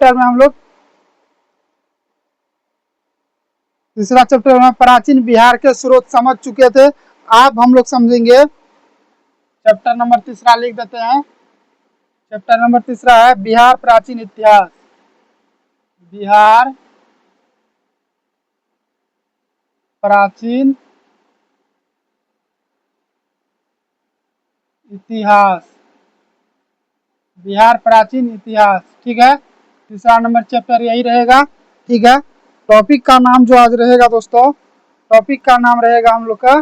Chapter में हम लोग तीसरा चैप्टर में प्राचीन बिहार के स्रोत समझ चुके थे। अब हम लोग समझेंगे चैप्टर नंबर तीसरा, लिख देते हैं। चैप्टर नंबर तीसरा है बिहार प्राचीन इतिहास। बिहार प्राचीन इतिहास। बिहार प्राचीन इतिहास, ठीक है। तीसरा नंबर चैप्टर यही रहेगा, ठीक है। टॉपिक का नाम जो आज रहेगा दोस्तों, टॉपिक का नाम रहेगा हम लोग का,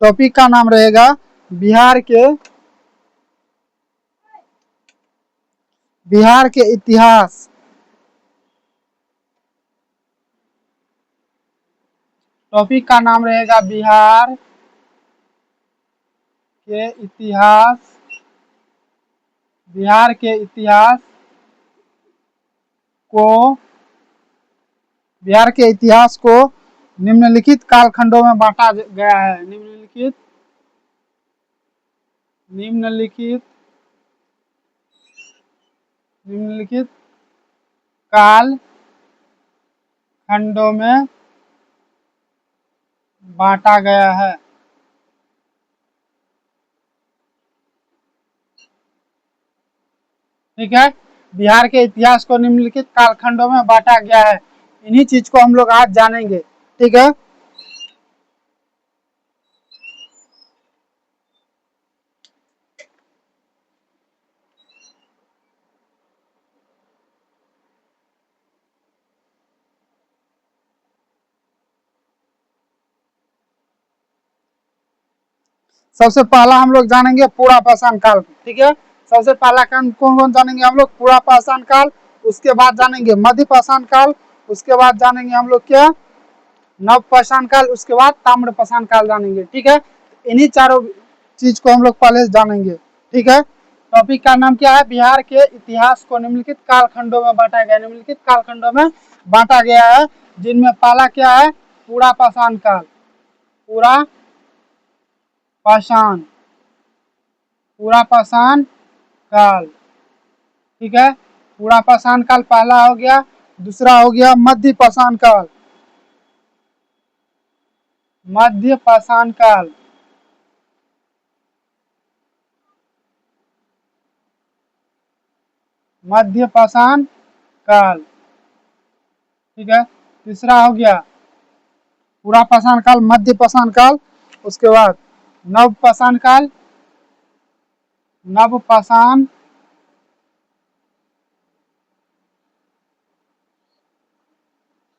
टॉपिक का नाम रहेगा बिहार के इतिहास। टॉपिक का नाम रहेगा बिहार के इतिहास। बिहार के इतिहास को, बिहार के इतिहास को निम्नलिखित कालखंडों में बांटा गया है। निम्नलिखित काल खंडों में बांटा गया है। ठीक है, बिहार के इतिहास को निम्नलिखित कालखंडों में बांटा गया है। इन्हीं चीज को हम लोग आज जानेंगे, ठीक है। सबसे पहला हम लोग जानेंगे पूरा पाषाण काल, ठीक है। सबसे पहला कौन कौन जानेंगे हम लोग? पूरा पाषाण काल। उसके बाद जानेंगे मध्य पाषाण काल। उसके बाद जानेंगे हम लोग क्या, नव पाषाण काल। उसके बाद ताम्र पाषाण काल जानेंगे, ठीक है। इन्हीं चारों चीज को हम लोग पहले जानेंगे, ठीक है। टॉपिक का नाम क्या है? बिहार के इतिहास को निम्नलिखित कालखंडों में बांटा गया। निम्नलिखित कालखंडों में बांटा गया है, जिनमें पहला क्या है? पूरा पाषाण काल। पूरा पाषाण, पूरा पाषाण काल, ठीक है। पूरा पाषाण काल पहला हो गया। दूसरा हो गया मध्य पाषाण काल। मध्य पाषाण काल, मध्य पाषाण काल, ठीक है। तीसरा हो गया पूरा पाषाण काल, मध्य पाषाण काल। उसके बाद नव पाषाण काल, नव पाषाण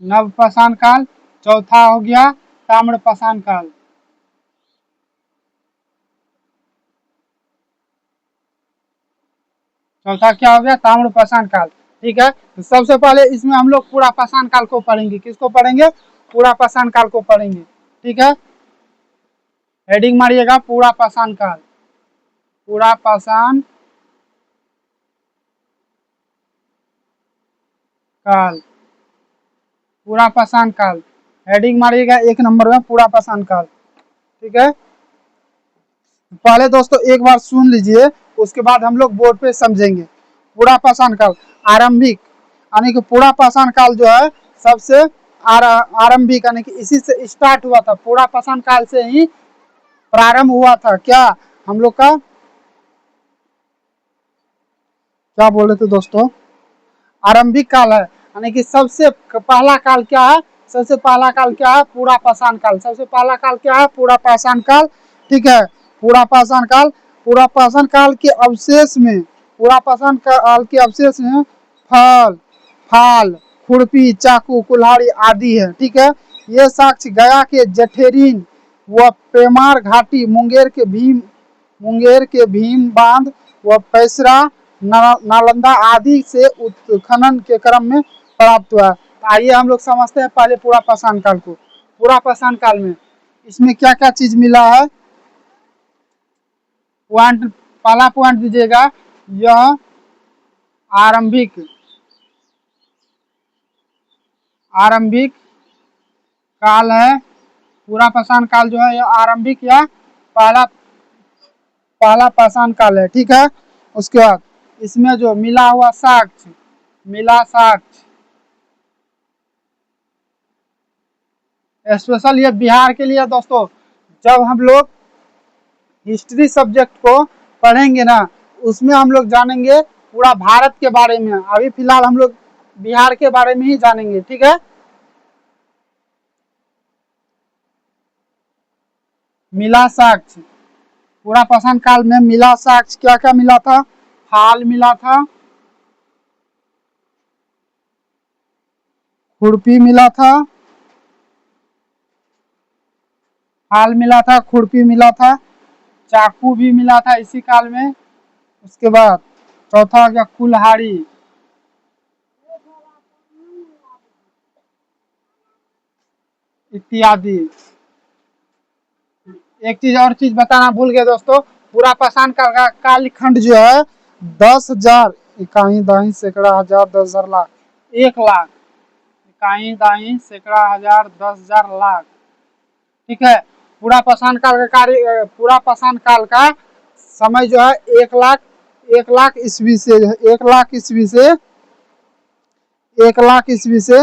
नव पाषाण काल। चौथा हो गया ताम्र पाषाण काल। चौथा क्या हो गया? ताम्र पाषाण काल, ठीक है। तो सबसे पहले इसमें हम लोग पूरा पाषाण काल को पढ़ेंगे। किसको पढ़ेंगे? पूरा पाषाण काल को पढ़ेंगे, ठीक है। हेडिंग मारिएगा पूरा पाषाण काल। पूरा पाषाण काल, पूरा पाषाण काल। हेडिंग मारिएगा 1 नंबर में पूरा पाषाण काल, ठीक है। पहले दोस्तों एक बार सुन लीजिए, उसके बाद हम लोग बोर्ड पे समझेंगे। पूरा पाषाण काल आरंभिक, यानी कि पूरा पाषाण काल जो है सबसे आरंभिक, यानी कि इसी से स्टार्ट हुआ था। पूरा पाषाण काल से ही प्रारंभ हुआ था। क्या हम लोग का, क्या बोले थे दोस्तों? आरंभिक काल है, यानी कि सबसे पहला काल क्या है? सबसे पहला काल क्या है? पूरा पाषाण काल। सबसे पहला काल क्या है? पूरा पाषाण काल, ठीक है। पूरा पाषाण काल, पूरा पाषाण काल के अवशेष में, पूरा पाषाण काल के अवशेष में फल, फाल, खुरपी, चाकू, कुल्हाड़ी आदि है, ठीक है। ये साक्ष्य गया के जठेरीन व पेमार घाटी, मुंगेर के भीम बांध व पैसरा, नालंदा आदि से उत्खनन के क्रम में प्राप्त हुआ। आइए हम लोग समझते हैं पहले पूरा पाषाण काल को। पूरा पाषाण काल में इसमें क्या क्या चीज मिला है? पॉइंट, पहला पॉइंट दीजिएगा, यह आरंभिक, आरंभिक काल है। पूरा पाषाण काल जो है यह आरंभिक या पहला पाषाण काल है, ठीक है। उसके बाद इसमें जो मिला हुआ साक्ष्य, मिला साक्ष्य, स्पेशल ये बिहार के लिए दोस्तों। जब हम लोग हिस्ट्री सब्जेक्ट को पढ़ेंगे ना, उसमें हम लोग जानेंगे पूरा भारत के बारे में। अभी फिलहाल हम लोग बिहार के बारे में ही जानेंगे, ठीक है। मिला साक्ष्य, पूरा पाषाण काल में मिला साक्ष्य क्या क्या मिला था? फाल मिला था, खुरपी मिला था, फाल मिला था, खुरपी मिला था, चाकू भी मिला था इसी काल में। उसके बाद चौथा हो गया कुल्हाड़ी, इत्यादि। एक चीज और चीज बताना भूल गए दोस्तों, पूरा पाषाण का कालखंड जो है 10,000 इकाई दाई सैकड़ा हजार 10,000 लाख 1,00,000 इकाई दाई सैकड़ा हजार 10,000 लाख, ठीक है। पूरा पाषाण काल का कार्य, पूरा पाषाण काल का समय जो है 1,00,000 ईस्वी से, 1,00,000 ईस्वी से 1,00,000 ईस्वी से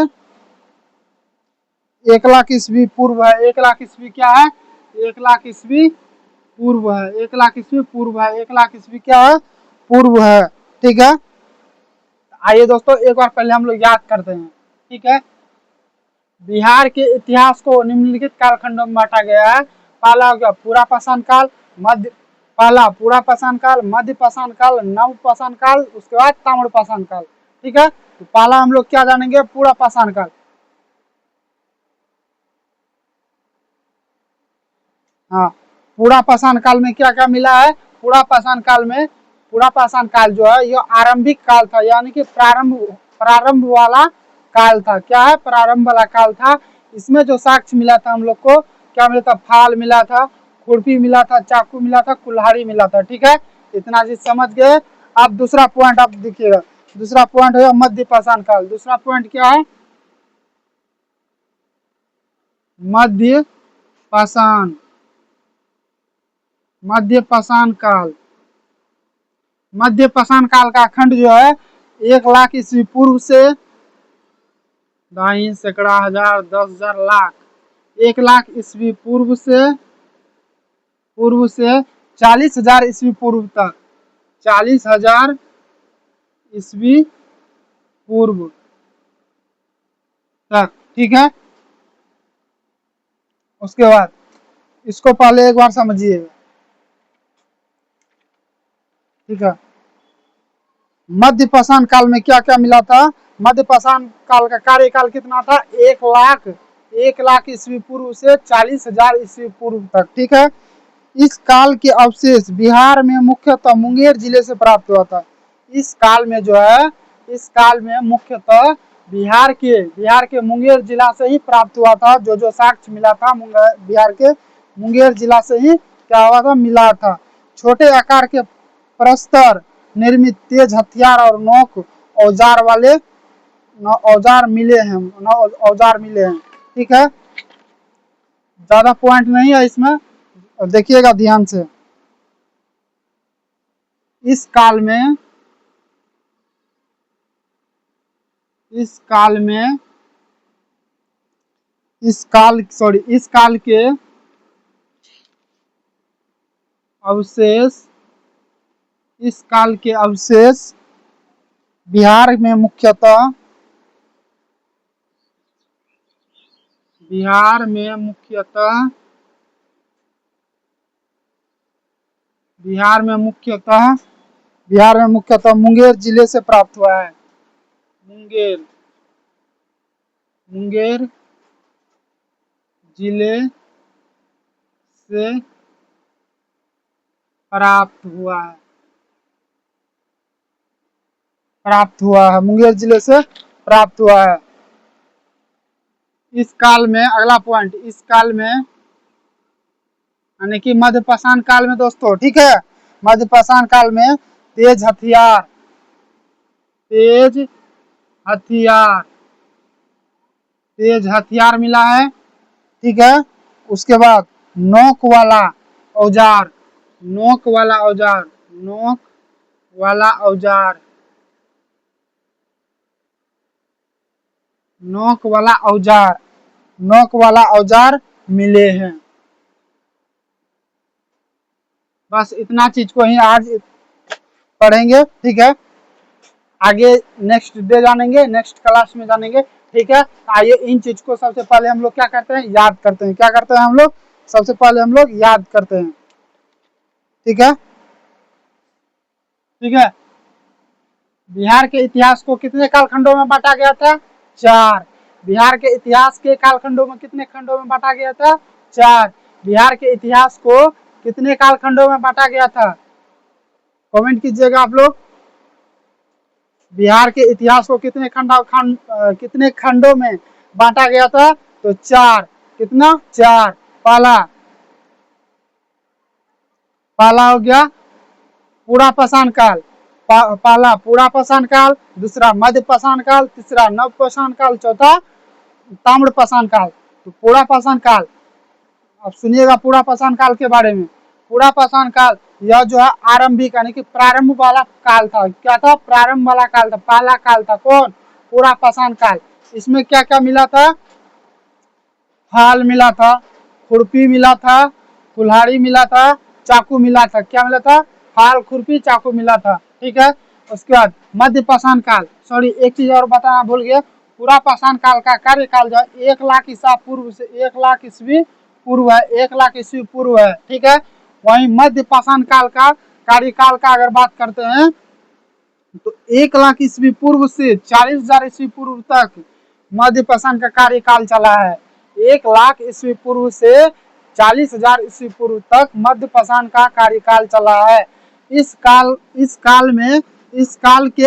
1,00,000 ईस्वी पूर्व है। 1,00,000 ईस्वी क्या है? 1,00,000 ईस्वी पूर्व है। 1,00,000 ईस्वी पूर्व है। 1,00,000 ईस्वी क्या है? पूर्व है, ठीक है। आइए दोस्तों एक बार पहले हम लोग याद करते हैं, ठीक है। बिहार के इतिहास को निम्नलिखित कालखंडों में बांटा गया है। पहला हो गया पूरा पाषाण काल, पहला पूरा पाषाण काल, मध्य पाषाण काल, नव पाषाण काल, उसके बाद ताम्र पाषाण काल, ठीक है। तो पहला हम लोग क्या जानेंगे? पूरा पाषाण काल। हाँ, पूरा पाषाण काल में क्या क्या मिला है? पूरा पाषाण काल में, पूरा पाषाण काल जो है यह आरंभिक काल था, यानी कि प्रारंभ वाला काल था। क्या है? प्रारंभ वाला काल था। इसमें जो साक्ष्य मिला था हम लोग को, क्या मिला था? फाल मिला था, खुरपी मिला था, चाकू मिला था, कुल्हाड़ी मिला था, ठीक है। इतना चीज समझ गए। अब दूसरा पॉइंट आप देखिएगा, दूसरा पॉइंट है मध्य पाषाण काल। दूसरा पॉइंट क्या है? मध्य पाषाण, मध्य पाषाण काल। मध्य पाषाण काल का खंड जो है 1,00,000 ईस्वी पूर्व से दाई सैकड़ा हजार 10,000 लाख, 1,00,000 ईस्वी पूर्व से 40,000 ईस्वी पूर्व तक, 40,000 ईस्वी पूर्व तक, ठीक है। उसके बाद इसको पहले एक बार समझिएगा, ठीक है। मध्य पाषाण काल में क्या क्या मिला था? मध्य पाषाण काल का कार्यकाल कितना था? 1,00,000 ईस्वी पूर्व से 40,000 ईस्वी पूर्व तक, ठीक है। इस काल के अवशेष बिहार में मुख्यतः मुंगेर जिले से प्राप्त हुआ था। इस काल में जो है, इस काल में मुख्यतः बिहार के मुंगेर जिला से ही प्राप्त हुआ था। जो जो साक्ष्य मिला था बिहार के मुंगेर जिला से ही क्या हुआ था? मिला था। छोटे आकार के प्रस्तर निर्मित तेज हथियार और नोक औजार वाले औजार मिले हैं, औजार मिले हैं, ठीक है। ज्यादा पॉइंट नहीं है इसमें, देखिएगा ध्यान से। इस काल में, इस काल में, इस काल के अवशेष, इस काल के अवशेष बिहार में मुख्यतः, बिहार में मुख्यतः, बिहार में मुख्यतः, बिहार में मुख्यतः मुंगेर जिले से प्राप्त हुआ है। मुंगेर, मुंगेर जिले से प्राप्त हुआ है, प्राप्त हुआ है, मुंगेर जिले से प्राप्त हुआ है। इस काल में, अगला पॉइंट, इस काल में यानी कि मध्य पाषाण काल में दोस्तों, ठीक है, मध्य पाषाण काल में तेज हथियार, तेज हथियार, तेज हथियार मिला है, ठीक है। उसके बाद नोक वाला औजार, नोक वाला औजार, नोक वाला औजार, नोक वाला औजार, नोक वाला औजार मिले हैं। बस इतना चीज को ही आज पढ़ेंगे, ठीक है। आगे नेक्स्ट डे जानेंगे, नेक्स्ट क्लास में जानेंगे, ठीक है। आइए इन चीज को सबसे पहले हम लोग क्या करते हैं, याद करते हैं। क्या करते हैं हम लोग, सबसे पहले हम लोग याद करते हैं, ठीक है, ठीक है। बिहार के इतिहास को कितने कालखंडों में बांटा गया था, 4। बिहार के इतिहास के कालखंडों में कितने खंडों में बांटा गया था, 4। बिहार के इतिहास को कितने कालखंडों में बांटा गया था, कमेंट कीजिएगा आप लोग। बिहार के इतिहास को कितने खंडों में बांटा गया था, तो 4। कितना, 4। पहला पहला हो गया पूरा पाषाण काल, पहला पूरा पाषाण काल, दूसरा मध्य पाषाण काल, तीसरा नव पाषाण काल, चौथा ताम्र पाषाण काल। तो पूरा पाषाण काल, अब सुनिएगा पूरा पाषाण काल के बारे में। पूरा पाषाण काल यह जो है आरंभिक यानी कि प्रारंभ वाला काल था। क्या था, प्रारंभ वाला काल था, पहला काल था। कौन, पूरा पाषाण काल। इसमें क्या क्या मिला था, फाल मिला था, खुरपी मिला था, कुल्हाड़ी मिला था, चाकू मिला था। क्या मिला था, फाल, खुरपी, चाकू मिला था, ठीक है। उसके बाद मध्य पाषाण काल, सॉरी एक चीज और बताना भूल गया। पूरा पाषाण काल का कार्यकाल जो है 1 लाख ईसा पूर्व से 1 लाख ईस्वी पूर्व है, 1 लाख ईस्वी पूर्व है, ठीक है। वहीं मध्य पाषाण काल का कार्यकाल का अगर बात करते हैं तो 1 लाख ईस्वी पूर्व से 40,000 ईस्वी पूर्व तक मध्य पाषाण का कार्यकाल चला है। 1 लाख ईस्वी पूर्व से 40,000 ईस्वी पूर्व तक मध्य पाषाण का कार्यकाल चला है। इस काल के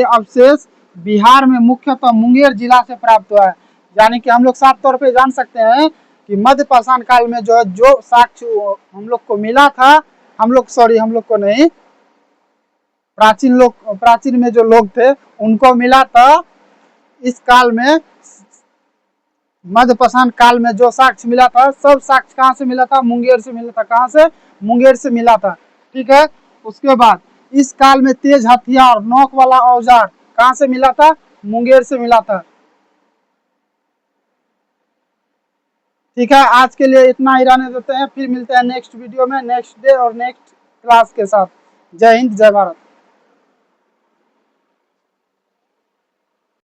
अवशेष बिहार में मुख्यतः मुंगेर जिला से प्राप्त हुआ है। यानी कि हम लोग साफ तौर पे जान सकते हैं कि मध्य पाषाण काल में जो साक्ष्य हम लोग को मिला था, हम लोग को नहीं, प्राचीन में जो लोग थे उनको मिला था। इस काल में मध्य पाषाण काल में जो साक्ष्य मिला था, सब साक्ष्य कहाँ से मिला था, मुंगेर से मिला था। कहाँ से, मुंगेर से मिला था, ठीक है। उसके बाद इस काल में तेज हथियार, नोक वाला औजार कहाँ से मिला था, मुंगेर से मिला था, ठीक है। आज के लिए इतना ही रहने देते हैं, फिर मिलते हैं नेक्स्ट वीडियो में, नेक्स्ट डे और नेक्स्ट क्लास के साथ। जय हिंद, जय भारत।